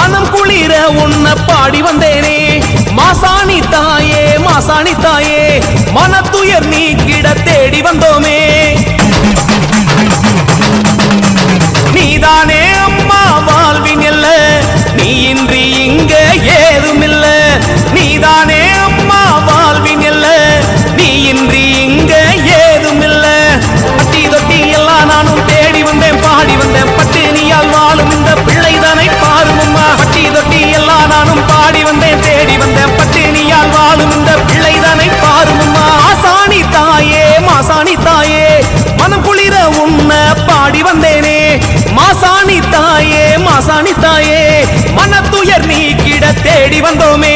மனம் குளிர உன்னை பாடி வந்தேனே மாசாணி தாயே மாசாணி தாயே மனத்துயர் நீக்கிட தேடி வந்தோமே நீதானே அம்மா வாழ்வின் எல்ல நீ இன்றி இங்க ஏதுமில்ல நீதானே அம்மா வாழ்வின் எல்ல நீ இன்றி இங்க ஏதுமில்ல பட்டி தொட்டி எல்லாம் நானும் தேடி வந்தேன் பாடி வந்தேன் பட்டினியால் வாழும் இந்த பிள்ளைதானை பாருமம்மா பட்டி தொட்டி எல்லாம் நானும் பாடி வந்தேன் தேடி வந்தேன் பட்டினியால் வாழும் இந்த பிள்ளைதானை பாருமம்மா மாசாணி தாயே மாசாணி தாயே மனம் குளிர உன்னை பாடி வந்தேனே மாசாணி தாயே மாசாணி தாயே மனத்துயர் நீக்கிட தேடி வந்தோமே